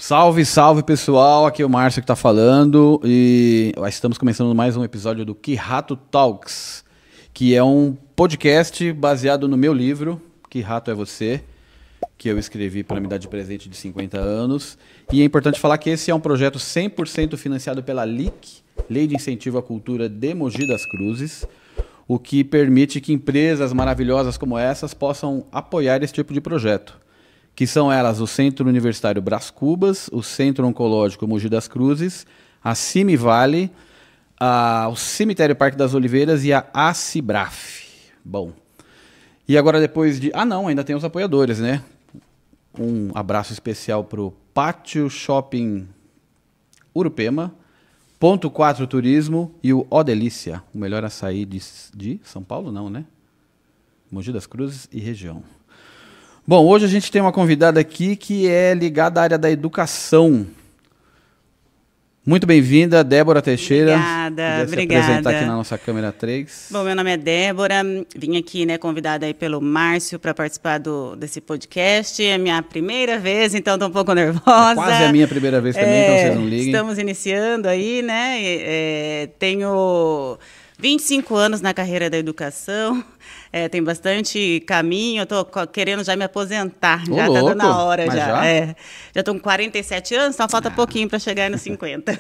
Salve, salve pessoal, aqui é o Márcio que está falando e estamos começando mais um episódio do Que Rato Talks, que é um podcast baseado no meu livro, Que Rato é Você, que eu escrevi para me dar de presente de 50 anos. E é importante falar que esse é um projeto 100% financiado pela LIC, Lei de Incentivo à Cultura de Mogi das Cruzes, o que permite que empresas maravilhosas como essas possam apoiar esse tipo de projeto, que são elas o Centro Universitário Brás Cubas, o Centro Oncológico Mogi das Cruzes, a Cimivale, o Cemitério Parque das Oliveiras e a ACIBRAF. Bom, e agora depois de... não, ainda tem os apoiadores, né? Um abraço especial para o Pátio Shopping Urupema, Ponto 4 Turismo e o Ó Delícia, o melhor açaí de São Paulo, não, né? Mogi das Cruzes e região. Bom, hoje a gente tem uma convidada aqui que é ligada à área da educação. Muito bem-vinda, Débora Teixeira. Obrigada. Se apresentar aqui na nossa câmera 3. Bom, meu nome é Débora, vim aqui, convidada aí pelo Márcio para participar desse podcast. É a minha primeira vez, então estou um pouco nervosa. É quase a minha primeira vez também, então vocês não liguem. Estamos iniciando aí, tenho 25 anos na carreira da educação. Tem bastante caminho, eu estou querendo já me aposentar, já está dando a hora já. Já estou com 47 anos, então falta pouquinho para chegar nos 50.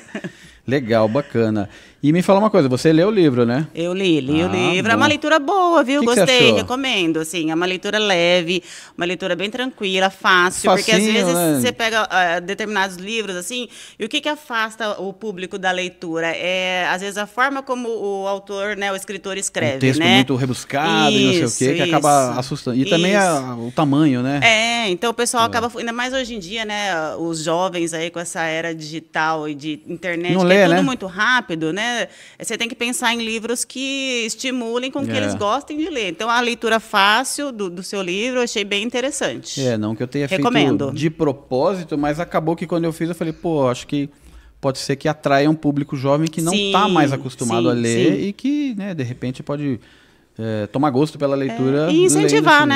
Legal, bacana. E me fala uma coisa, você leu o livro, né? Eu li o livro. Bom. É uma leitura boa, viu? Gostei, recomendo. Assim, é uma leitura leve, uma leitura bem tranquila, fácil. Facinho, porque às vezes você pega determinados livros, assim, e o que afasta o público da leitura? Às vezes, a forma como o autor, o escritor escreve. Um texto muito rebuscado e não sei o quê, que acaba assustando. E também o tamanho, né? Então o pessoal acaba, ainda mais hoje em dia, os jovens aí com essa era digital e de internet, não que lê, é tudo muito rápido, Você tem que pensar em livros que estimulem com que eles gostem de ler. Então, a leitura fácil do seu livro eu achei bem interessante. Não que eu tenha feito de propósito, mas acabou que quando eu fiz, eu falei, acho que pode ser que atraia um público jovem que não está mais acostumado a ler e que, de repente, pode... tomar gosto pela leitura. E incentivar,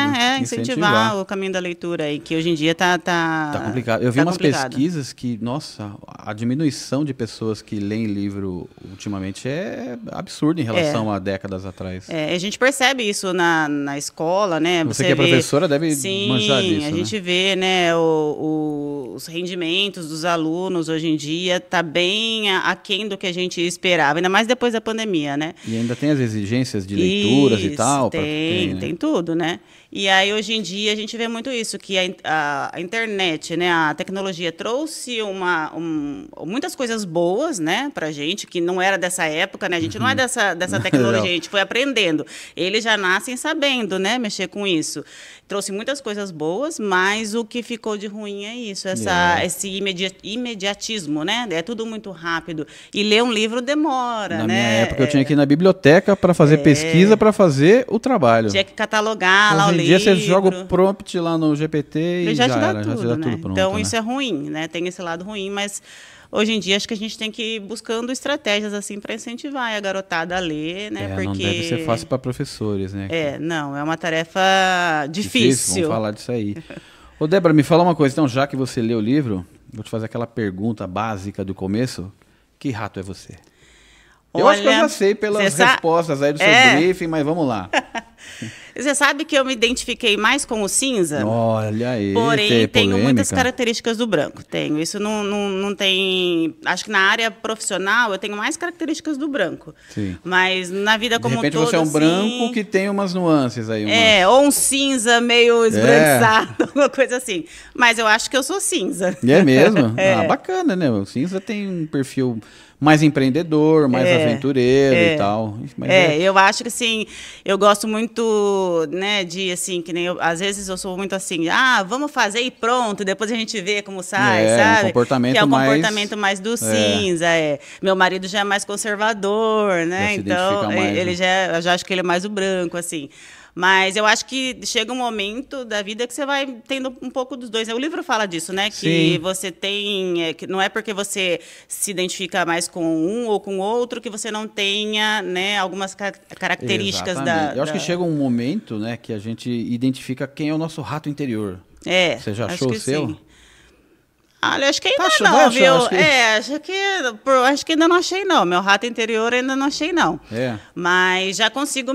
incentivar o caminho da leitura aí, que hoje em dia tá complicado. Eu vi umas pesquisas que, nossa, a diminuição de pessoas que leem livro ultimamente é absurda em relação a décadas atrás. A gente percebe isso na escola, Você que é professora deve manjar disso, a gente vê, os rendimentos dos alunos hoje em dia tá bem aquém do que a gente esperava, ainda mais depois da pandemia, E ainda tem as exigências de leitura. E tal, tem tudo, E aí, hoje em dia, a gente vê muito isso, que a internet, a tecnologia trouxe muitas coisas boas, pra gente, que não era dessa época, A gente não é dessa tecnologia, a gente foi aprendendo. Eles já nascem sabendo, mexer com isso. Trouxe muitas coisas boas, mas o que ficou de ruim é isso, esse imediatismo, É tudo muito rápido. E ler um livro demora, Na minha época, eu tinha que ir na biblioteca para fazer pesquisa, para fazer o trabalho. Tinha que catalogar lá o livro. Hoje em dia você joga o prompt lá no GPT e já te dá tudo, já te dá tudo pronto. Então isso é ruim, Tem esse lado ruim, mas hoje em dia acho que a gente tem que ir buscando estratégias assim para incentivar a garotada a ler, porque não deve ser fácil para professores, não, é uma tarefa difícil. Vamos falar disso aí. Ô, Débora, me fala uma coisa, então, já que você leu o livro, vou te fazer aquela pergunta básica do começo. Que rato é você? Eu acho que eu já sei pelas respostas aí do seu briefing, mas vamos lá. Você sabe que eu me identifiquei mais com o cinza? Olha aí. Porém, tenho muitas características do branco. Tenho. Isso não tem... Acho que na área profissional eu tenho mais características do branco. Sim. Mas na vida como um todo... De repente você é um branco que tem umas nuances aí. Ou um cinza meio esbranquiçado, alguma coisa assim. Mas eu acho que eu sou cinza. É mesmo? Bacana, O cinza tem um perfil... mais empreendedor, mais aventureiro e tal. Mas eu acho que assim, eu gosto muito, de assim, que nem às vezes eu sou muito assim, vamos fazer e pronto, depois a gente vê como sai, sabe? Um comportamento que é o comportamento mais do cinza, Meu marido já é mais conservador, Então, ele eu já acho que ele é mais o branco, assim. Mas eu acho que chega um momento da vida que você vai tendo um pouco dos dois. O livro fala disso, Que Sim. você tem... que não é porque você se identifica mais com um ou com outro que você não tenha, algumas características Eu acho que chega um momento, que a gente identifica quem é o nosso rato interior. Você já achou o seu? Sim. Olha, acho que ainda Tá, não, vai, viu? acho que- Acho que ainda não achei, não. Meu rato interior ainda não achei, não. É. Mas já consegui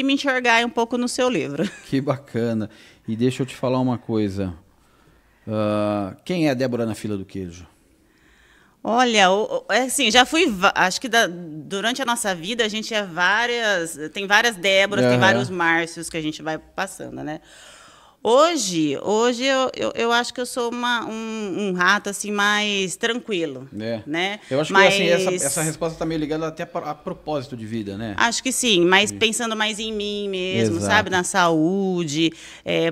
me enxergar um pouco no seu livro. Que bacana. E deixa eu te falar uma coisa. Quem é a Débora na fila do queijo? Olha, assim, já fui, acho que durante a nossa vida a gente tem várias Déboras, tem Aham. vários Márcios que a gente vai passando, né? Hoje eu acho que eu sou um rato assim mais tranquilo, É. né? Eu acho que assim, essa resposta está meio ligada até a propósito de vida, né? Acho que sim, mas pensando mais em mim mesmo, Exato. sabe? Na saúde,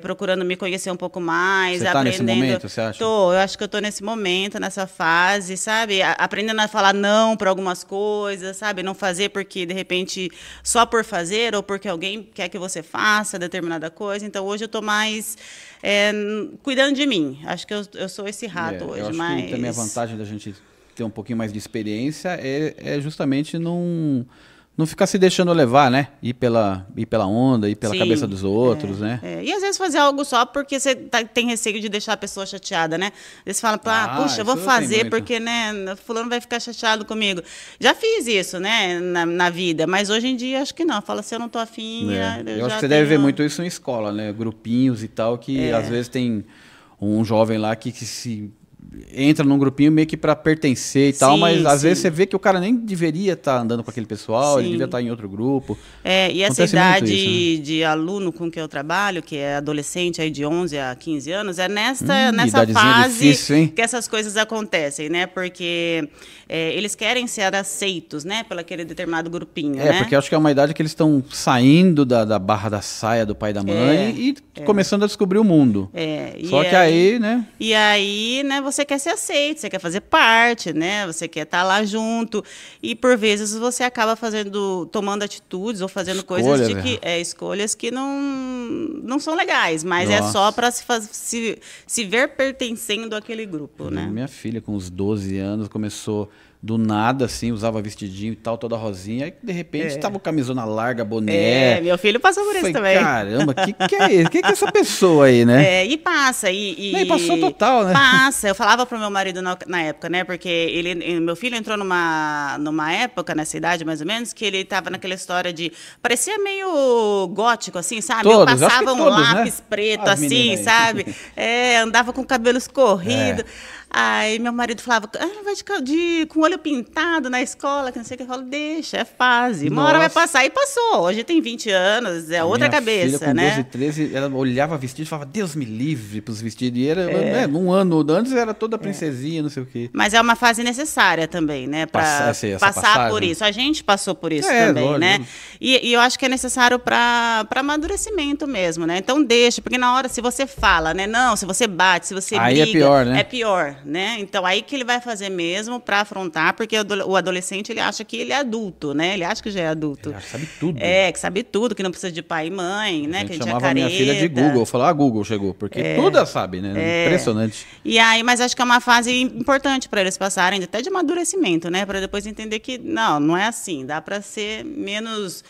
procurando me conhecer um pouco mais, Você tá nesse aprendendo. momento, você acha? Eu acho que eu tô nesse momento, nessa fase, sabe? Aprendendo a falar não para algumas coisas, sabe? Não fazer porque, de repente, só por fazer ou porque alguém quer que você faça determinada coisa. Então, hoje eu tô mais cuidando de mim. Acho que eu sou esse rato hoje, eu acho mas... que também a vantagem da gente ter um pouquinho mais de experiência é justamente não ficar se deixando levar, né? Ir pela onda, ir pela Sim, cabeça dos outros, né? E às vezes fazer algo só porque você tem receio de deixar a pessoa chateada, né? Às vezes fala, puxa, eu vou isso tem fazer muito. porque, né, fulano vai ficar chateado comigo. Já fiz isso, né, na vida, mas hoje em dia acho que não. Fala, se eu não tô afim, Eu acho que você deve ver muito isso em escola, né? Grupinhos e tal, que às vezes tem um jovem lá que se entra num grupinho meio que para pertencer e tal, mas às vezes você vê que o cara nem deveria estar andando com aquele pessoal, ele devia estar em outro grupo. E essa Acontece muito idade isso, né? de aluno com que eu trabalho, que é adolescente aí de 11 a 15 anos, é nessa idadezinha fase difícil, hein? que essas coisas acontecem, né? Porque eles querem ser aceitos, né? Pelo aquele determinado grupinho, né? Porque eu acho que é uma idade que eles estão saindo da barra da saia do pai e da mãe e começando a descobrir o mundo. Só que aí, né? E aí, né, você quer ser aceito, você quer fazer parte, né? Você quer estar lá junto. E por vezes você acaba tomando atitudes ou fazendo coisas escolhas que não são legais, mas é só para se ver pertencendo àquele grupo, né? Minha filha, com uns 12 anos, começou do nada, assim, usava vestidinho e tal, toda rosinha, aí de repente tava com camisona larga, boné. Meu filho passou por isso também. Caramba, que é isso? Que é essa pessoa aí, né? E passa. E passou total, né? Passa. Eu falava pro meu marido na época, né? Porque meu filho entrou numa época, nessa idade mais ou menos, que ele tava naquela história de... Parecia meio gótico, assim, sabe? Todos, Eu passava um lápis né? preto, assim, sabe? Andava com o cabelo escorrido. Aí meu marido falava, vai com o olho pintado na escola, que não sei o que. Eu falo, deixa, é fase. Uma hora vai passar. E passou. Hoje tem 20 anos, é outra cabeça, filha, com né? 12, 13, ela olhava vestido e falava, Deus me livre pros vestidos. E era, um ano antes era toda princesinha, não sei o quê. Mas é uma fase necessária também, né? Para passar por isso. A gente passou por isso também, lógico. né? E eu acho que é necessário para amadurecimento mesmo, né? Então deixa, porque na hora, se você fala, né? Não, se você bate, se você aí briga... é pior, né? É pior, né? Então aí que ele vai fazer mesmo para afrontar, porque o adolescente, ele acha que ele é adulto, né? Ele acha que já é adulto. Ele sabe tudo. Que sabe tudo, que não precisa de pai e mãe, né? A gente que a gente chamava é minha filha de Google. Falava, Google chegou, porque tudo ela sabe, né? Impressionante. E aí, mas acho que é uma fase importante para eles passarem, até de amadurecimento, né? Para depois entender que não é assim. Dá para ser menos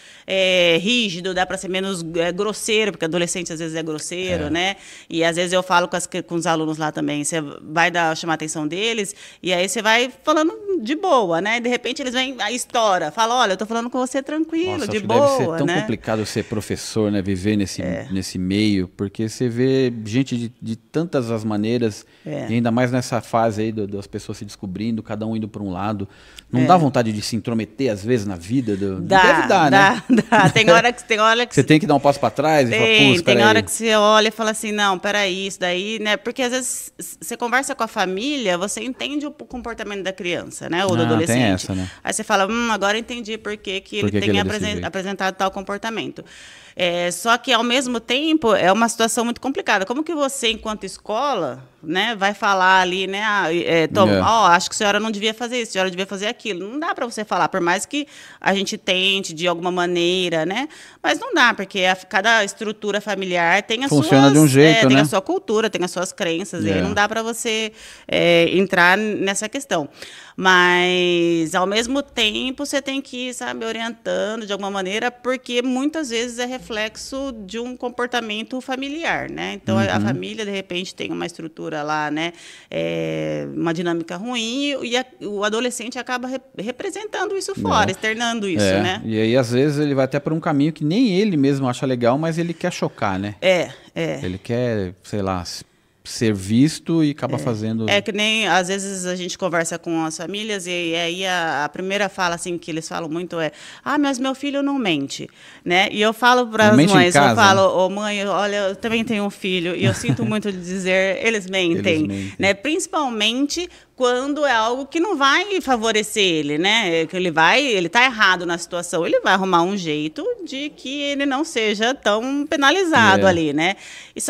rígido, dá para ser menos grosseiro, porque adolescente às vezes é grosseiro, né? E às vezes eu falo com os alunos lá também, você vai chamar a atenção deles, e aí você vai falando de boa, né? E de repente eles vêm, a estoura, fala, olha, eu tô falando com você tranquilo, Nossa, de acho que boa, deve ser tão né? complicado ser professor, né? Viver nesse meio, porque você vê gente de tantas as maneiras, e ainda mais nessa fase aí das pessoas se descobrindo, cada um indo para um lado. Não dá vontade de se intrometer, às vezes, na vida? Deve dar, né? Dá. Tem hora que você tem que dar um passo para trás e falar, tem hora que você olha e fala assim, não, peraí, isso daí, né? Porque às vezes você conversa com a família, você entende o comportamento da criança, né? Ou do adolescente. Tem essa, né? Aí você fala, agora entendi por que ele tem apresentado tal comportamento. Só que, ao mesmo tempo, é uma situação muito complicada. Como que você, enquanto escola, né, vai falar ali, né, acho que a senhora não devia fazer isso, a senhora devia fazer aquilo. Não dá para você falar, por mais que a gente tente de alguma maneira, né? Mas não dá, porque cada estrutura familiar tem as Funciona de um jeito, tem né? a sua cultura, tem as suas crenças, e aí não dá para você entrar nessa questão. Mas, ao mesmo tempo, você tem que ir, sabe, orientando de alguma maneira, porque muitas vezes é reflexo reflexo de um comportamento familiar, né? Então, a família, de repente, tem uma estrutura lá, né? Uma dinâmica ruim e o adolescente acaba representando isso fora, externando isso, né? E aí, às vezes, ele vai até por um caminho que nem ele mesmo acha legal, mas ele quer chocar, né? Ele quer, sei lá, ser visto e acaba fazendo... É que nem, às vezes, a gente conversa com as famílias e aí a primeira fala, assim, que eles falam muito mas meu filho não mente, né? E eu falo para as mães, eu falo, mãe, olha, eu também tenho um filho e eu sinto muito de dizer, eles mentem. Né? Principalmente quando é algo que não vai favorecer ele, né? Que ele está errado na situação, ele vai arrumar um jeito de que ele não seja tão penalizado ali, né?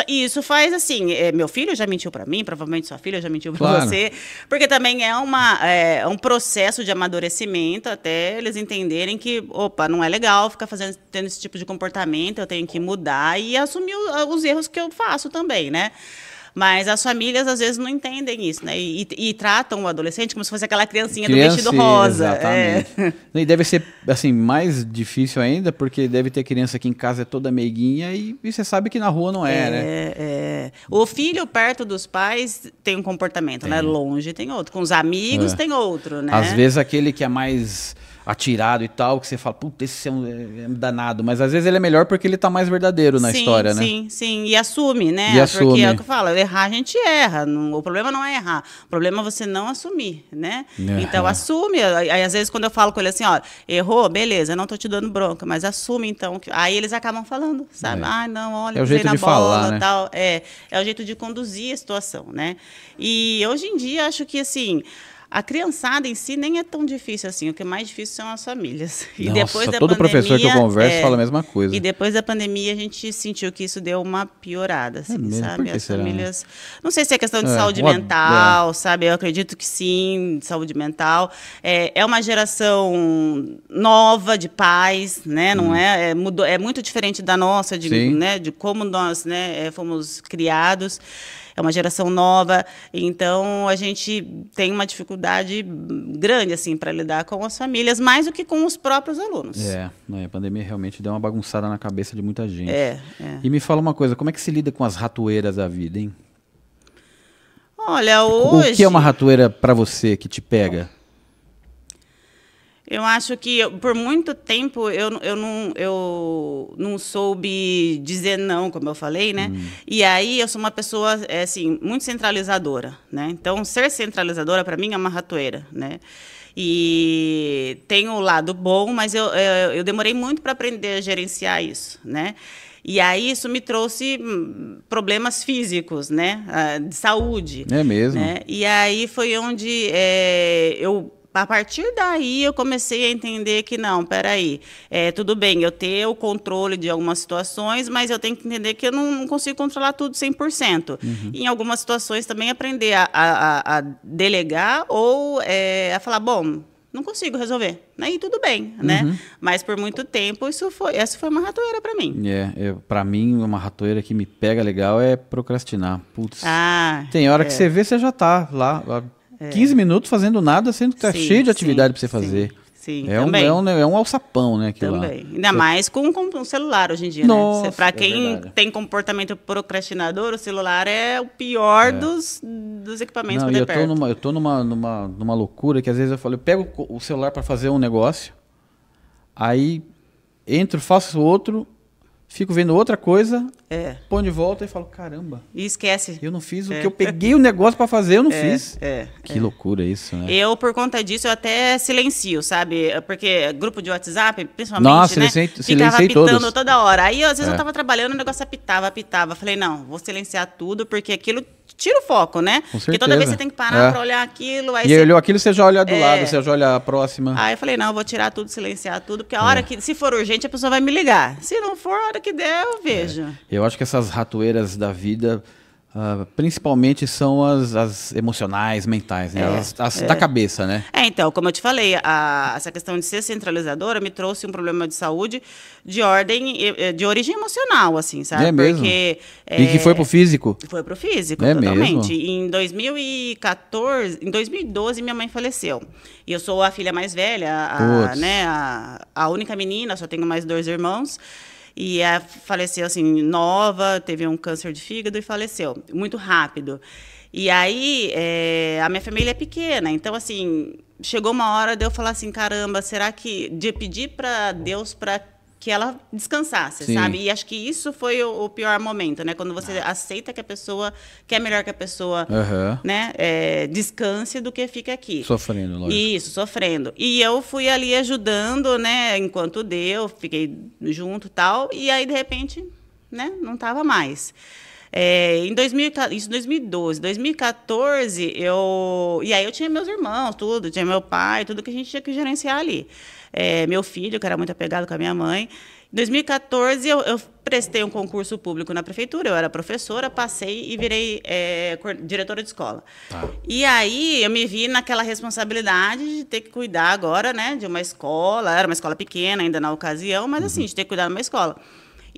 Isso faz assim, meu filho já mentiu para mim, provavelmente sua filha já mentiu para você, porque também é um processo de amadurecimento até eles entenderem que, opa, não é legal ficar tendo esse tipo de comportamento, eu tenho que mudar e assumir os erros que eu faço também, né? Mas as famílias, às vezes, não entendem isso, né? E tratam o adolescente como se fosse aquela criancinha do vestido rosa. Exatamente. E deve ser, assim, mais difícil ainda, porque deve ter criança que em casa é toda meiguinha e você sabe que na rua não né? O filho perto dos pais tem um comportamento, né? Longe tem outro. Com os amigos tem outro, né? Às vezes aquele que é mais atirado e tal, que você fala, puta, esse é um danado. Mas às vezes ele é melhor porque ele tá mais verdadeiro na história, né? Sim. E assume, né? Porque é o que eu falo, errar a gente erra. O problema não é errar. O problema é você não assumir, né? Então assume. Aí às vezes quando eu falo com ele assim, ó, errou, beleza, não tô te dando bronca, mas assume então. Aí eles acabam falando, sabe? Não, olha, é o jeito na de bola, falar, né? Tal. É o jeito de conduzir a situação, né? E hoje em dia acho que assim, a criançada em si nem é tão difícil assim. O que é mais difícil são as famílias. E depois da todo pandemia, professor que eu converso fala a mesma coisa. E depois da pandemia a gente sentiu que isso deu uma piorada, assim, sabe? As famílias... Não sei se é questão de saúde mental, sabe? Eu acredito que sim, saúde mental. É uma geração nova de pais, né? Não mudou, é muito diferente da nossa, de como nós fomos criados. É uma geração nova, então a gente tem uma dificuldade grande assim para lidar com as famílias, mais do que com os próprios alunos. A pandemia realmente deu uma bagunçada na cabeça de muita gente. E me fala uma coisa, como é que se lida com as ratoeiras da vida, hein? Olha, hoje... O que é uma ratoeira para você que te pega? Eu acho que, por muito tempo, eu não soube dizer não, como eu falei, né? E aí, eu sou uma pessoa, assim, muito centralizadora, né? Então, ser centralizadora, para mim, é uma ratoeira, né? E tem o lado bom, mas eu demorei muito para aprender a gerenciar isso, né? E aí, isso me trouxe problemas físicos, né? De saúde. É mesmo? Né? E aí, foi onde a partir daí, eu comecei a entender que, não, peraí, tudo bem, eu ter o controle de algumas situações, mas eu tenho que entender que eu não consigo controlar tudo 100%. E, em algumas situações, também aprender a delegar ou a falar, bom, não consigo resolver. Aí tudo bem, né? Mas, por muito tempo, essa foi uma ratoeira para mim. Para mim, uma ratoeira que me pega legal é procrastinar. Putz, tem hora que você vê, você já tá lá... 15 minutos fazendo nada, sendo que tá cheio de atividade para você fazer. Sim, também. É um alçapão, né? Também. Ainda mais com um celular hoje em dia, Nossa, né? Para quem tem comportamento procrastinador, o celular é o pior dos equipamentos para ter perto. Eu tô numa loucura que às vezes eu pego o celular para fazer um negócio, aí entro, faço outro, fico vendo outra coisa, põe de volta e falo, caramba. E esquece. Eu não fiz o que eu peguei o negócio para fazer, eu não fiz. Que loucura isso, né? Eu, por conta disso, eu até silencio, sabe? Porque grupo de WhatsApp, principalmente, né? Ficava apitando toda hora. Aí, às vezes, eu tava trabalhando, o negócio apitava. Falei, não, vou silenciar tudo, porque aquilo tira o foco, né? Com certeza. Porque toda vez você tem que parar para olhar aquilo. Aí você olhou aquilo, você já olha do lado, você já olha a próxima. Aí eu falei, não, eu vou tirar tudo, silenciar tudo, porque a hora que, se for urgente, a pessoa vai me ligar. Se não for, a hora que der, eu vejo. Eu acho que essas ratoeiras da vida, principalmente são as emocionais, mentais, né? As da cabeça, né? Então, como eu te falei, essa questão de ser centralizadora me trouxe um problema de saúde de origem emocional, assim, sabe? É mesmo? Porque, e que foi pro físico? Foi pro físico, Mesmo? totalmente. Em 2012, minha mãe faleceu. E eu sou a filha mais velha, né? A única menina, só tenho mais 2 irmãos. E faleceu, assim, nova, teve um câncer de fígado e faleceu, muito rápido. E aí, a minha família é pequena, então, assim, chegou uma hora de eu falar assim, caramba, será que... De pedir para Deus para que ela descansasse, Sim. sabe? E acho que isso foi o pior momento, né? Quando você aceita que a pessoa... Que é melhor que a pessoa, né, descanse do que fique aqui. Sofrendo, lógico. Isso, sofrendo. E eu fui ali ajudando, né? Enquanto deu, fiquei junto e tal. E aí, de repente, né? Não estava mais. Em 2012, 2014, e aí eu tinha meus irmãos, tudo, tinha meu pai, tudo que a gente tinha que gerenciar ali. Meu filho, que era muito apegado com a minha mãe. Em 2014, eu prestei um concurso público na prefeitura, eu era professora, passei e virei diretora de escola. Tá. E aí eu me vi naquela responsabilidade de ter que cuidar agora, né, de uma escola, era uma escola pequena ainda na ocasião, mas assim, de ter que cuidar de uma escola.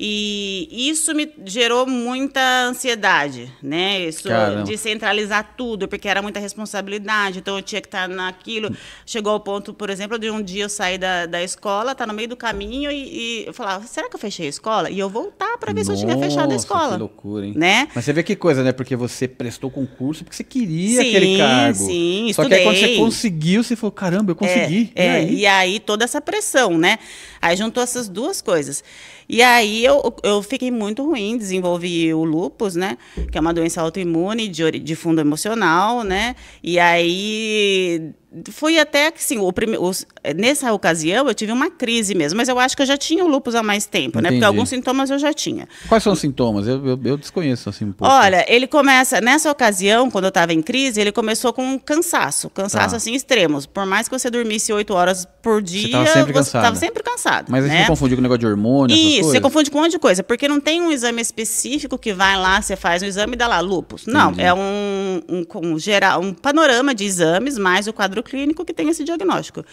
E isso me gerou muita ansiedade, né? Isso de centralizar tudo, porque era muita responsabilidade, então eu tinha que estar naquilo. Chegou ao ponto, por exemplo, de um dia eu sair da escola, estar no meio do caminho e eu falava, será que eu fechei a escola? E eu voltar para ver se eu tinha fechado a escola. Que loucura, hein? Né? Mas você vê que coisa, né? Porque você prestou concurso porque você queria aquele cargo. Sim, Só estudei. que aí quando você conseguiu, você falou, caramba, eu consegui. E aí toda essa pressão, né? Aí juntou essas duas coisas. E aí eu fiquei muito ruim, desenvolvi o lúpus, né? Que é uma doença autoimune de fundo emocional, né? E aí foi até que, sim, nessa ocasião eu tive uma crise mesmo, mas eu acho que eu já tinha o lúpus há mais tempo, né? Porque alguns sintomas eu já tinha. Quais são os sintomas? Eu desconheço assim um pouco. Olha, ele começa, nessa ocasião, quando eu estava em crise, ele começou com um cansaço assim extremos. Por mais que você dormisse 8 horas por dia, você estava sempre cansado. Mas né? Você confundiu com o negócio de hormônio, essas coisas? Isso, você confunde com um monte de coisa, porque não tem um exame específico que vai lá, você faz um exame e dá lá, lúpus. Não, é um panorama de exames, mais o quadro clínico que tem esse diagnóstico.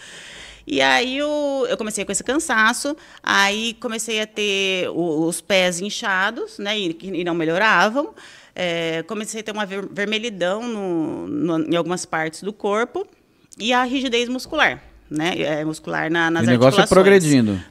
E aí eu comecei com esse cansaço, aí comecei a ter os pés inchados, né, e não melhoravam. Comecei a ter uma vermelhidão em algumas partes do corpo e a rigidez muscular. Né, muscular nas articulações. O negócio é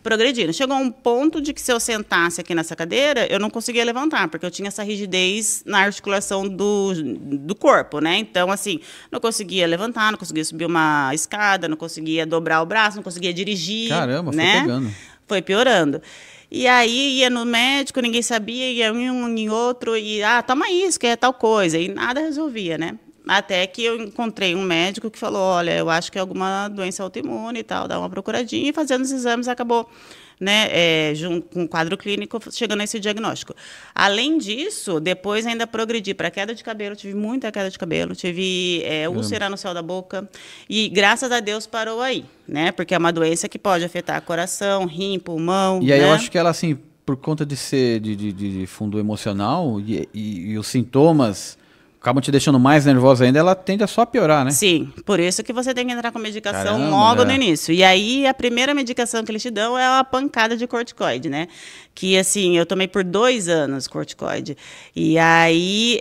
progredindo. Chegou a um ponto de que se eu sentasse aqui nessa cadeira, eu não conseguia levantar, porque eu tinha essa rigidez na articulação do corpo, né? Então, assim, não conseguia levantar, não conseguia subir uma escada, não conseguia dobrar o braço, não conseguia dirigir. Caramba, né? Foi pegando. Foi piorando. E aí ia no médico, ninguém sabia, ia um em outro, e toma isso, que é tal coisa, e nada resolvia, né? Até que eu encontrei um médico que falou, olha, eu acho que é alguma doença autoimune e tal, dá uma procuradinha, e fazendo os exames acabou, né, junto com o quadro clínico, chegando a esse diagnóstico. Além disso, depois ainda progredi para queda de cabelo, tive muita queda de cabelo, tive úlcera no céu da boca, e graças a Deus parou aí, né, porque é uma doença que pode afetar coração, rim, pulmão. E aí né? eu acho que ela, assim, por conta de ser de fundo emocional e os sintomas acabam te deixando mais nervosa ainda, ela tende a só piorar, né? Sim, por isso que você tem que entrar com medicação logo no início. E aí, a primeira medicação que eles te dão é a pancada de corticoide, né? Que, assim, eu tomei por 2 anos corticoide. E aí,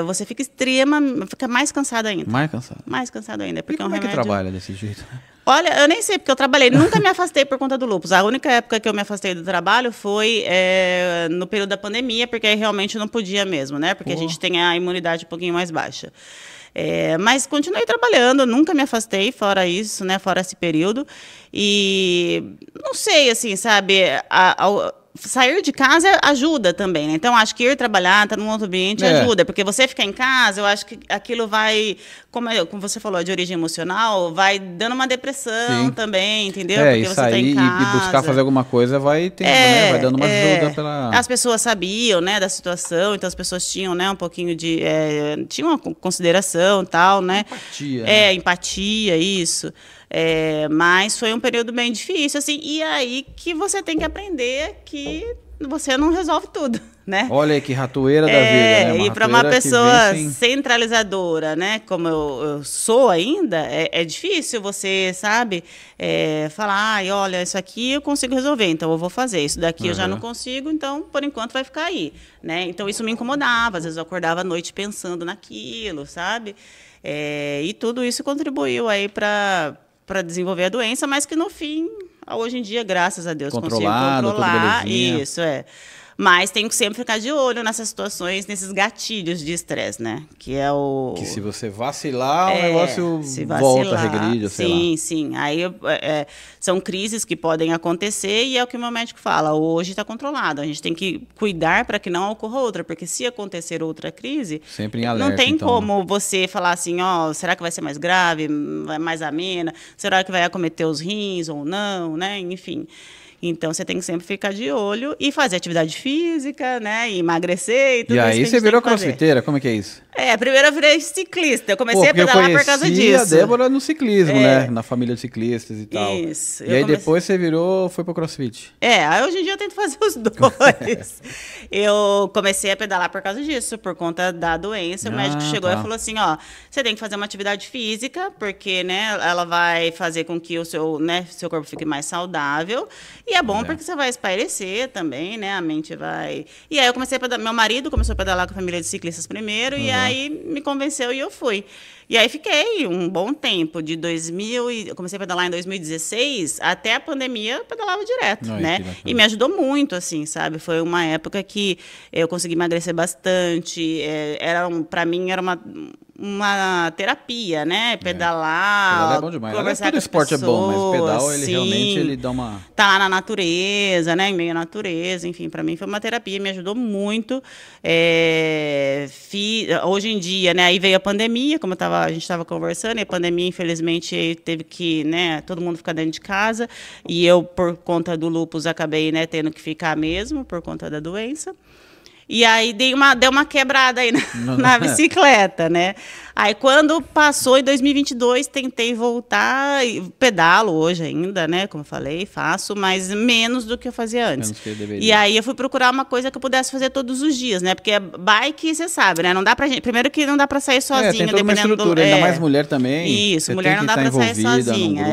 você fica fica mais cansado ainda. Mais cansado. Mais cansado ainda. Porque e como é que trabalha desse jeito? Olha, eu nem sei, porque eu trabalhei, nunca me afastei por conta do lúpus. A única época que eu me afastei do trabalho foi no período da pandemia, porque aí realmente não podia mesmo, né? Porque a gente tem a imunidade um pouquinho mais baixa. Mas continuei trabalhando, nunca me afastei, fora isso, né? Fora esse período. E não sei, assim, sabe... Sair de casa ajuda também, né? Então, acho que ir trabalhar, estar num outro ambiente ajuda, porque você ficar em casa, eu acho que aquilo vai, como você falou, de origem emocional, vai dando uma depressão também, entendeu? Porque você sair tá em casa. E buscar fazer alguma coisa vai dando uma ajuda pela... As pessoas sabiam, né, da situação, então as pessoas tinham, né, um pouquinho de... tinham uma consideração e tal, né? Empatia. Né? Empatia, isso. Mas foi um período bem difícil, assim, e aí que você tem que aprender que você não resolve tudo, né? Olha aí que ratoeira da vida, né? E para uma pessoa centralizadora, né, como eu sou ainda, é difícil você, sabe, falar, olha, isso aqui eu consigo resolver, então eu vou fazer, isso daqui eu já não consigo, então, por enquanto, vai ficar aí, né? Então, isso me incomodava, às vezes eu acordava à noite pensando naquilo, sabe? E tudo isso contribuiu aí para desenvolver a doença, mas que no fim hoje em dia, graças a Deus, consigo Controlado, tudo controlar. belezinha. Isso, é. Mas tenho que sempre ficar de olho nessas situações, nesses gatilhos de estresse, né? Que é o... Que se você vacilar, o negócio se volta, vacilar, regride, sei lá. sim, sim. Aí são crises que podem acontecer e é o que o meu médico fala. Hoje está controlado. A gente tem que cuidar para que não ocorra outra, porque se acontecer outra crise, Sempre em alerta, não tem então, como você falar assim, ó, será que vai ser mais grave, mais amena? Será que vai acometer os rins ou não, né? Enfim. Então, você tem que sempre ficar de olho e fazer atividade física, né? E emagrecer e tudo E isso aí que a você gente virou tem que fazer. crossfiteira, como é que é isso? Primeiro eu virei ciclista. Eu comecei a Porque eu pedalar por causa conheci disso. a Débora no ciclismo, né? Na família de ciclistas e tal. Isso. E aí depois você foi pro crossfit. Aí hoje em dia eu tento fazer os dois. Eu comecei a pedalar por causa disso, por conta da doença. O médico chegou e falou assim, ó, você tem que fazer uma atividade física, porque, né, ela vai fazer com que o seu corpo fique mais saudável. E é bom porque você vai espairecer também, né? A mente vai... E aí eu comecei a pedalar, meu marido começou a pedalar com a família de ciclistas primeiro, e aí me convenceu e eu fui. E aí fiquei um bom tempo, eu comecei a pedalar em 2016, até a pandemia eu pedalava direto, né? E me ajudou muito, assim, sabe? Foi uma época que eu consegui emagrecer bastante, para mim era uma terapia, né? Pedalar é bom demais. Conversar Todo esporte pessoas, é bom, mas o pedal, ele sim, realmente ele dá uma... Tá lá na natureza, né? Em meio à natureza, enfim, para mim foi uma terapia, me ajudou muito. Hoje em dia, né? Aí veio a pandemia, como a gente estava conversando, e a pandemia, infelizmente, teve que, né? Todo mundo ficar dentro de casa, e eu, por conta do lúpus, acabei, né? Tendo que ficar mesmo, por conta da doença. E aí deu uma quebrada aí na bicicleta, né? Aí quando passou em 2022, tentei voltar, pedalo hoje ainda, né? Como eu falei, faço, mas menos do que eu fazia antes. Menos que eu deveria. E aí eu fui procurar uma coisa que eu pudesse fazer todos os dias, né? Porque bike, você sabe, né? Não dá pra gente... Primeiro que não dá pra sair sozinha, tem toda uma estrutura, ainda mais mulher também. Isso, mulher não dá pra sair sozinha.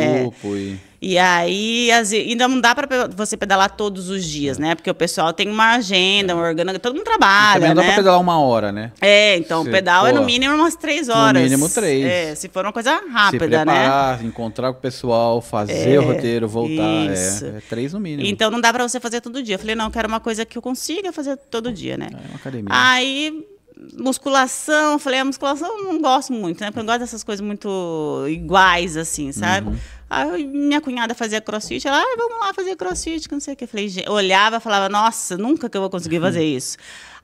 E aí, ainda não dá para você pedalar todos os dias, né? Porque o pessoal tem uma agenda, um organograma, todo mundo trabalha, também não dá né? pra pedalar 1 hora, né? Então, o pedal é no mínimo umas 3 horas. No mínimo 3. Se for uma coisa rápida, se preparar, encontrar com o pessoal, fazer o roteiro, voltar. Isso. 3 no mínimo. Então, não dá para você fazer todo dia. Eu falei, não, eu quero uma coisa que eu consiga fazer todo dia, né? Uma academia. Aí... musculação, falei, a musculação eu não gosto muito, né? Porque eu não gosto dessas coisas muito iguais, assim, sabe? Aí minha cunhada fazia crossfit, ela, vamos lá fazer crossfit, que não sei o que. Eu falei, eu olhava e falava, nossa, nunca que eu vou conseguir fazer isso.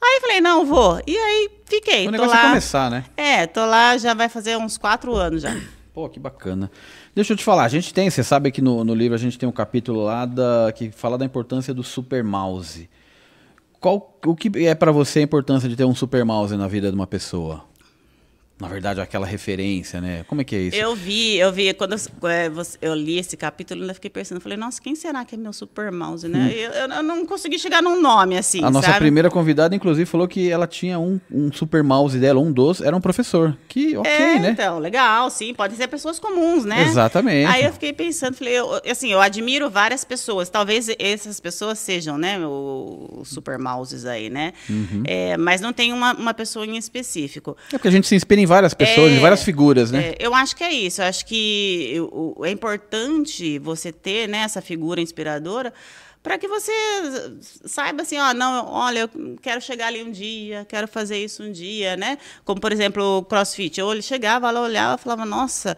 Aí eu falei, não, vou. E aí fiquei. O negócio é começar, né? Tô lá, já vai fazer uns 4 anos já. Pô, que bacana. Deixa eu te falar, você sabe que no livro a gente tem um capítulo lá que fala da importância do super mouse. O que é pra você a importância de ter um super mouse na vida de uma pessoa? Na verdade, aquela referência, né? Como é que é isso? Eu vi, quando eu li esse capítulo, eu ainda fiquei pensando, falei, nossa, quem será que é meu super mouse, né? Eu não consegui chegar num nome, assim, A nossa primeira convidada, inclusive, falou que ela tinha um super mouse dela, um dos, era um professor. Que né? Então, legal, sim, podem ser pessoas comuns, né? Exatamente. Aí eu fiquei pensando, falei, eu admiro várias pessoas, talvez essas pessoas sejam, né, os super mouses aí, né? Mas não tem uma pessoa em específico. É porque a gente se inspira em várias pessoas, em várias figuras, né? Eu acho que é isso. Eu acho que é importante você ter, né, essa figura inspiradora para que você saiba assim, olha, eu quero chegar ali um dia, quero fazer isso um dia, né? Como, por exemplo, o CrossFit. Eu chegava lá, olhava, falava, nossa...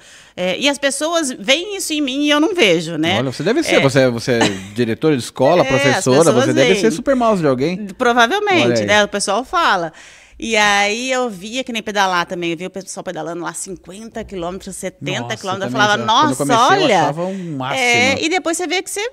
e as pessoas veem isso em mim e eu não vejo, né? Olha, você deve ser, você é diretora de escola, professora, você deve ser super mouse de alguém. Provavelmente, né? O pessoal fala. E aí eu via que nem pedalar também, eu via o pessoal pedalando lá 50 quilômetros, 70 quilômetros, eu falava, nossa, olha... Eu achava um máximo. E depois você vê que você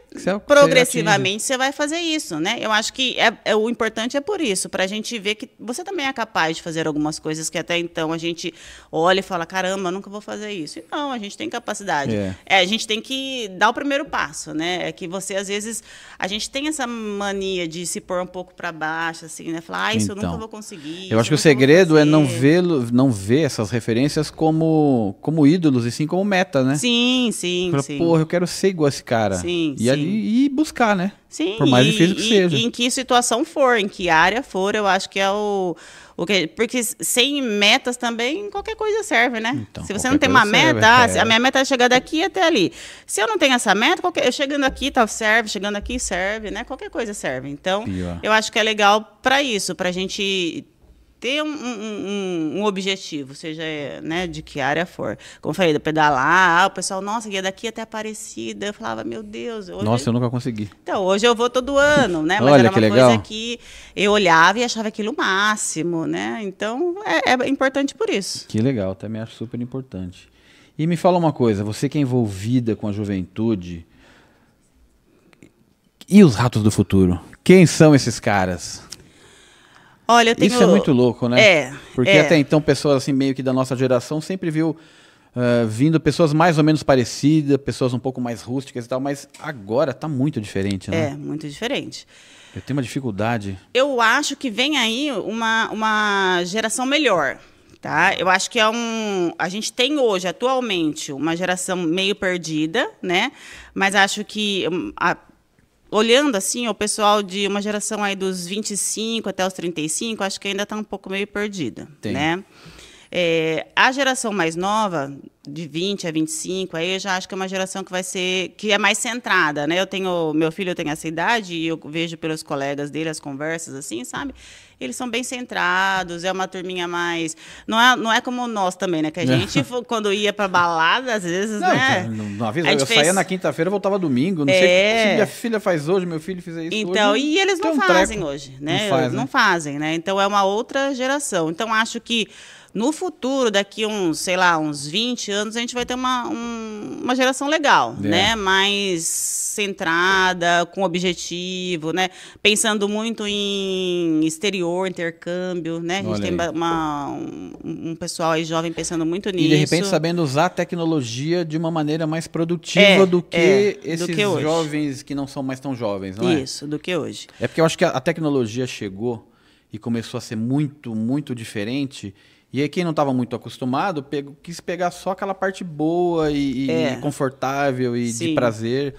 progressivamente você vai fazer isso, né? Eu acho que o importante é por isso, pra gente ver que você também é capaz de fazer algumas coisas que até então a gente olha e fala, caramba, eu nunca vou fazer isso. E não, a gente tem capacidade. A gente tem que dar o primeiro passo, né? É que você, às vezes, a gente tem essa mania de se pôr um pouco pra baixo, assim, né? Falar, isso eu nunca vou conseguir. Eu acho que o como eu vou segredo é fazer. não ver essas referências como ídolos, e sim como meta, né? Sim, sim, Fala, sim. porra, eu quero ser igual a esse cara. Sim, E sim. ali e buscar, né? Sim, Por mais difícil que e seja. em que situação for, em que área for, eu acho que é o que. Porque sem metas também, qualquer coisa serve, né? Então, Se você não qualquer tem coisa uma serve. meta, a É, minha meta é chegar daqui até ali. Se eu não tenho essa meta, chegando aqui tá, serve, chegando aqui serve, né? Qualquer coisa serve. Então, pior. eu acho que é legal para isso, para a gente ter um objetivo, seja, né, de que área for. Como eu falei, do pedalar, o pessoal, nossa, ia daqui até Aparecida. Eu falava, meu Deus, Nossa, hoje. eu nunca consegui. Então, hoje eu vou todo ano, né? Mas Olha era que uma coisa legal. que eu olhava e achava aquilo o máximo, né? Então, é importante por isso. Que legal, também acho super importante. E me fala uma coisa, você que é envolvida com a juventude, e os ratos do futuro? Quem são esses caras? Olha, eu tenho... Isso é muito louco, né? É, Porque até então, pessoas assim, meio que da nossa geração, sempre viu vindo pessoas mais ou menos parecidas, pessoas um pouco mais rústicas e tal, mas agora tá muito diferente, né? muito diferente. Eu tenho uma dificuldade. Eu acho que vem aí uma geração melhor, tá? Eu acho que a gente tem hoje, atualmente, uma geração meio perdida, né? Mas acho que olhando assim, o pessoal de uma geração aí dos 25 até os 35, acho que ainda está um pouco meio perdida, Tem. né? A geração mais nova, de 20 a 25, aí eu já acho que é uma geração que vai ser, que é mais centrada, né? Meu filho tem essa idade e eu vejo pelos colegas dele as conversas assim, sabe? Eles são bem centrados, é uma turminha mais, não é como nós também, né? Que a gente quando ia para balada, às vezes, Não, né? não avisa. A gente Eu saía fez- na quinta-feira, voltava domingo. Não sei o que minha filha faz hoje, meu filho fez isso Então, hoje. e eles Tem não um fazem treco. hoje, Não né? faz, Não né? fazem, né? Então é uma outra geração. Então acho que no futuro, daqui uns, sei lá, uns 20 anos, a gente vai ter uma geração legal, É. né? Mais centrada, com objetivo, né? Pensando muito em exterior, intercâmbio, né? A gente Olha tem aí. um pessoal aí jovem pensando muito nisso. E de repente sabendo usar a tecnologia de uma maneira mais produtiva do que do esses que hoje. jovens que não são mais tão jovens, não é? Isso, do que hoje. É porque eu acho que a tecnologia chegou e começou a ser muito, muito diferente. E aí quem não estava muito acostumado quis pegar só aquela parte boa e confortável e de Sim. prazer.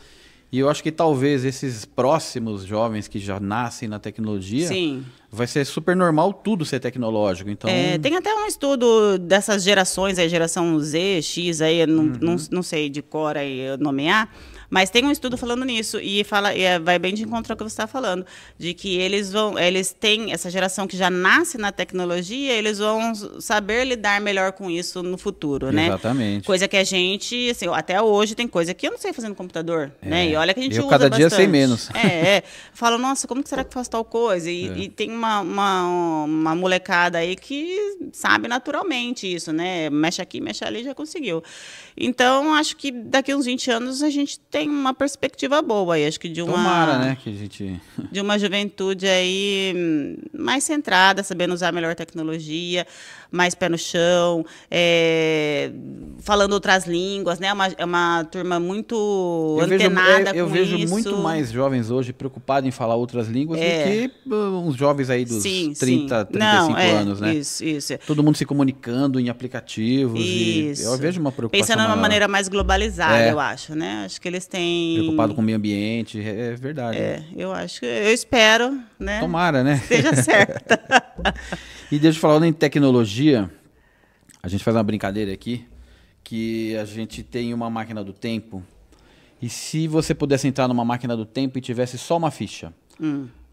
E eu acho que talvez esses próximos jovens que já nascem na tecnologia, Sim. vai ser super normal tudo ser tecnológico. Então, Tem até um estudo dessas gerações, aí, geração Z, X, aí, eu não sei de cor aí nomear, mas tem um estudo falando nisso e vai bem de encontro ao que você está falando, de que eles têm essa geração que já nasce na tecnologia, eles vão saber lidar melhor com isso no futuro, né? exatamente. Coisa que a gente, assim, até hoje tem coisa que eu não sei fazer no computador, né? E olha que a gente Eu usa cada dia bastante. sei menos. Falo, nossa, como que será que faz tal coisa? E tem uma molecada aí que sabe naturalmente isso, né? Mexe aqui, mexe ali, já conseguiu. Então, acho que daqui uns 20 anos a gente tem uma perspectiva boa aí, acho que Tomara, né, que a gente... de uma juventude aí mais centrada, sabendo usar melhor tecnologia, mais pé no chão, falando outras línguas, né? É uma turma muito antenada eu com vejo isso. muito mais jovens hoje preocupados em falar outras línguas do que uns jovens aí dos 30, 35 Não, anos, né? Isso. Todo mundo se comunicando em aplicativos e eu vejo uma preocupação Pensando de uma maior. maneira mais globalizada, eu acho, né? Acho que eles têm... Preocupado com o meio ambiente, é verdade. Eu espero, né? Tomara, né? Esteja certa. E deixa eu falar em tecnologia, a gente faz uma brincadeira aqui, que a gente tem uma máquina do tempo, e se você pudesse entrar numa máquina do tempo e tivesse só uma ficha,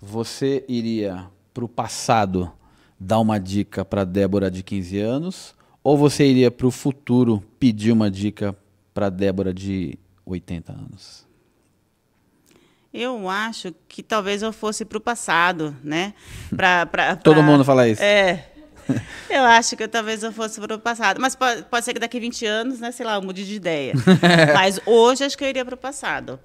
você iria para o passado dar uma dica para Débora de 15 anos, ou você iria para o futuro pedir uma dica para Débora de 80 anos? Eu acho que talvez eu fosse para o passado, né? Todo mundo fala isso. Eu acho que talvez eu fosse para o passado. Mas pode ser que daqui a 20 anos, né, sei lá, eu mude de ideia. Mas hoje acho que eu iria para o passado.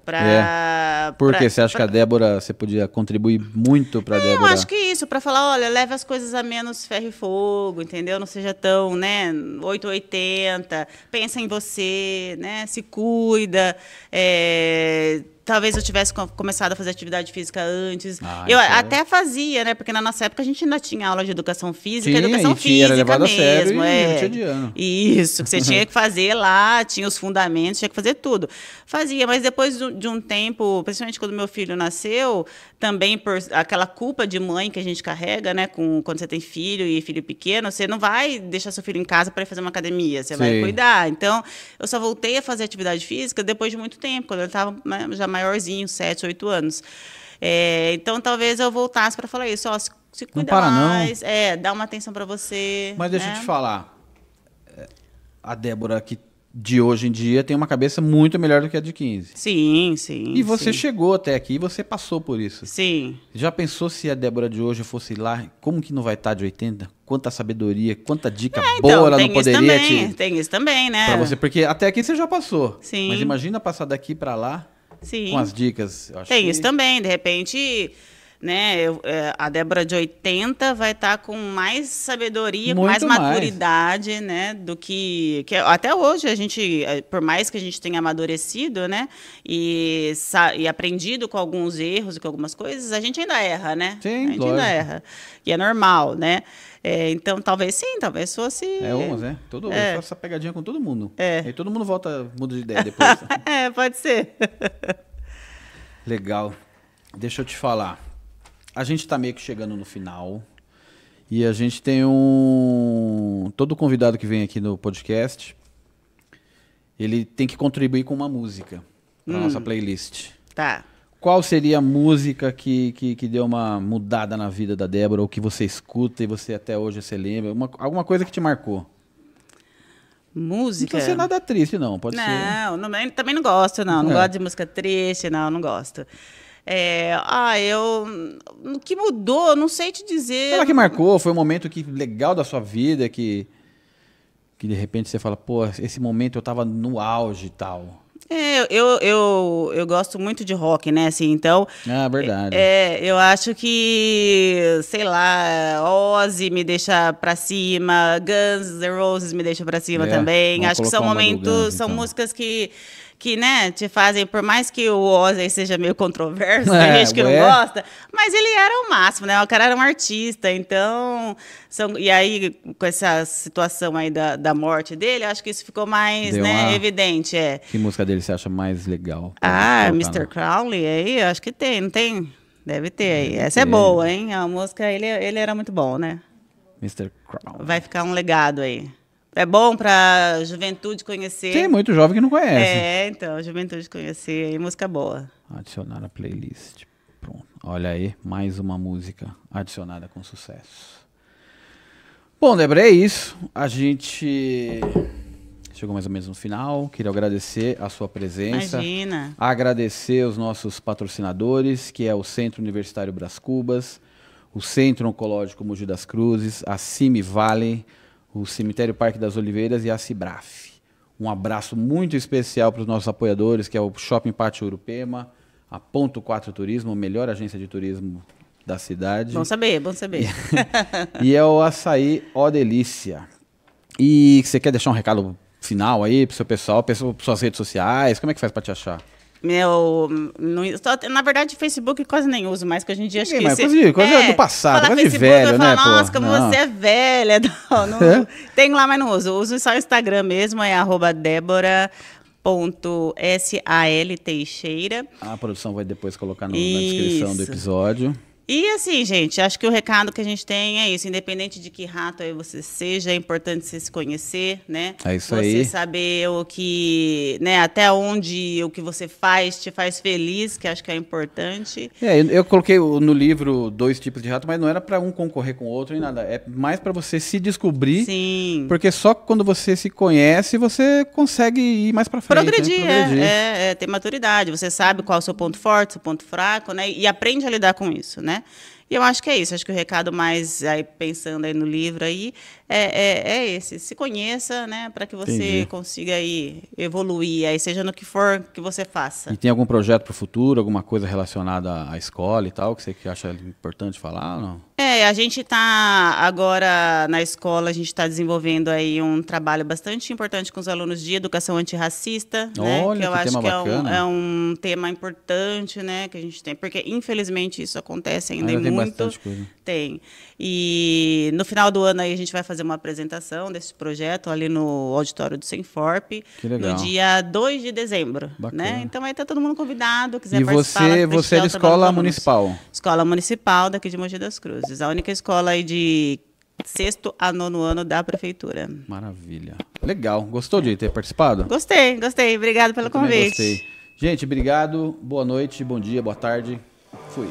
Por quê? Você acha que a Débora, você podia contribuir muito para a Débora? Eu acho que isso, para falar, olha, leve as coisas a menos ferro e fogo, entendeu? Não seja tão, né, 880, pensa em você, né, se cuida, talvez eu tivesse começado a fazer atividade física antes. Eu até fazia, né? Porque na nossa época a gente ainda tinha aula de educação física, tinha, educação física era levado mesmo. A sério Isso, que você tinha que fazer lá, tinha os fundamentos, tinha que fazer tudo. Fazia, mas depois de um tempo, principalmente quando meu filho nasceu, também por aquela culpa de mãe que a gente carrega, né? Quando você tem filho e filho pequeno, você não vai deixar seu filho em casa para ir fazer uma academia, você vai cuidar. Então, eu só voltei a fazer atividade física depois de muito tempo, quando ele estava já maiorzinho, 7, 8 anos. Então, talvez eu voltasse para falar isso, ó, se cuida mais, dá uma atenção para você. Mas deixa eu te falar, a Débora de hoje em dia tem uma cabeça muito melhor do que a de 15. Sim, sim. E você chegou até aqui e você passou por isso. Sim. Já pensou se a Débora de hoje fosse lá, como que não vai estar de 80? Quanta sabedoria, quanta dica boa ela não poderia te... Tem isso também, né? Pra você, porque até aqui você já passou. Sim. Mas imagina passar daqui para lá com as dicas. Eu acho tem isso também, de repente... Né, a Débora de 80 vai estar com mais sabedoria, com mais maturidade, né, do que até hoje a gente, por mais que a gente tenha amadurecido, né, e aprendido com alguns erros e com algumas coisas, a gente ainda erra, né? Sim, a gente ainda erra. E é normal, né? Então, talvez fosse... faço essa pegadinha com todo mundo. E todo mundo muda de ideia depois. Pode ser. Legal. Deixa eu te falar. A gente está meio que chegando no final e a gente tem todo convidado que vem aqui no podcast, ele tem que contribuir com uma música para nossa playlist. Tá. Qual seria a música que deu uma mudada na vida da Débora, ou que você escuta e você até hoje você lembra? Alguma coisa que te marcou? Música? Não precisa ser nada triste, não. Pode ser. Não, também não gosto, não. Não gosto de música triste, não gosto. O que mudou, não sei te dizer. Ela que marcou, foi um momento legal da sua vida, que de repente você fala, pô, esse momento eu tava no auge e tal. Eu gosto muito de rock, né, assim, então... Verdade. Eu acho que, sei lá, Ozzy me deixa pra cima, Guns N' Roses me deixa pra cima também. Acho que são momentos, são músicas que, né, te fazem, por mais que o Ozzy seja meio controverso, tem gente que não gosta, mas ele era o máximo, né? O cara era um artista, então... E aí, com essa situação aí da morte dele, acho que isso ficou mais evidente. Que música dele você acha mais legal? Mr. Crowley aí, acho que tem, não tem? Deve ter aí. Essa é boa, hein? A música, ele era muito bom, né? Mr. Crowley. Vai ficar um legado aí. É bom pra juventude conhecer. Tem muito jovem que não conhece. Então, juventude conhecer aí, música boa. Adicionar a playlist. Pronto. Olha aí, mais uma música adicionada com sucesso. Bom, Débora, é isso. A gente chegou mais ou menos no final. Queria agradecer a sua presença. Imagina. Agradecer os nossos patrocinadores, que é o Centro Universitário Brás Cubas, o Centro Oncológico Mogi das Cruzes, a Cime Valley, o Cemitério Parque das Oliveiras e a Cibraf. Um abraço muito especial para os nossos apoiadores, que é o Shopping Pátio Urupema, a Ponto 4 Turismo, a melhor agência de turismo da cidade. Bom saber, bom saber. E é o Açaí Ó Delícia. E você quer deixar um recado final aí pro seu pessoal, para suas redes sociais? Como é que faz para te achar? Na verdade, Facebook quase nem uso mais, porque hoje em dia acho que... Coisa do passado, coisa de velho, né? Nossa, como você é velha. Tenho lá, mas não uso. Uso só o Instagram mesmo, é @debora.salteixeira. A produção vai depois colocar na descrição do episódio. E assim, gente, acho que o recado que a gente tem é isso. Independente de que rato aí você seja, é importante você se conhecer, né? É isso aí. Você saber o que, né, até onde o que você faz te faz feliz, que acho que é importante. Eu coloquei no livro 2 tipos de rato, mas não era para um concorrer com o outro nem nada. É mais para você se descobrir. Sim. Porque só quando você se conhece, você consegue ir mais para frente. Progredir, ter maturidade. Você sabe qual é o seu ponto forte, seu ponto fraco, né? E aprende a lidar com isso, né? E eu acho que é isso. Acho que o recado mais, aí, pensando aí no livro, aí, é esse. Se conheça, né? Para que você Entendi. consiga aí evoluir, aí, seja no que for que você faça. E tem algum projeto para o futuro, alguma coisa relacionada à escola e tal, que você acha importante falar ou não? A gente está agora na escola, a gente está desenvolvendo aí um trabalho bastante importante com os alunos de educação antirracista, né? Olha, Que eu que acho tema que bacana. é um tema importante, né? Que a gente tem, porque infelizmente isso acontece ainda e Ainda tem muito. bastante coisa. Tem. E no final do ano aí a gente vai fazer uma apresentação desse projeto ali no auditório do Senforp, Que legal. no dia 2 de dezembro, Bacana. né? Então aí tá todo mundo convidado, quiser E participar. você é de escola municipal? Escola municipal daqui de Mogi das Cruzes, a única escola aí de 6º a 9º ano da prefeitura. Maravilha. Legal. Gostou de ter participado? Gostei. Obrigado pelo Eu também convite. gostei. Gente, obrigado. Boa noite, bom dia, boa tarde. Fui.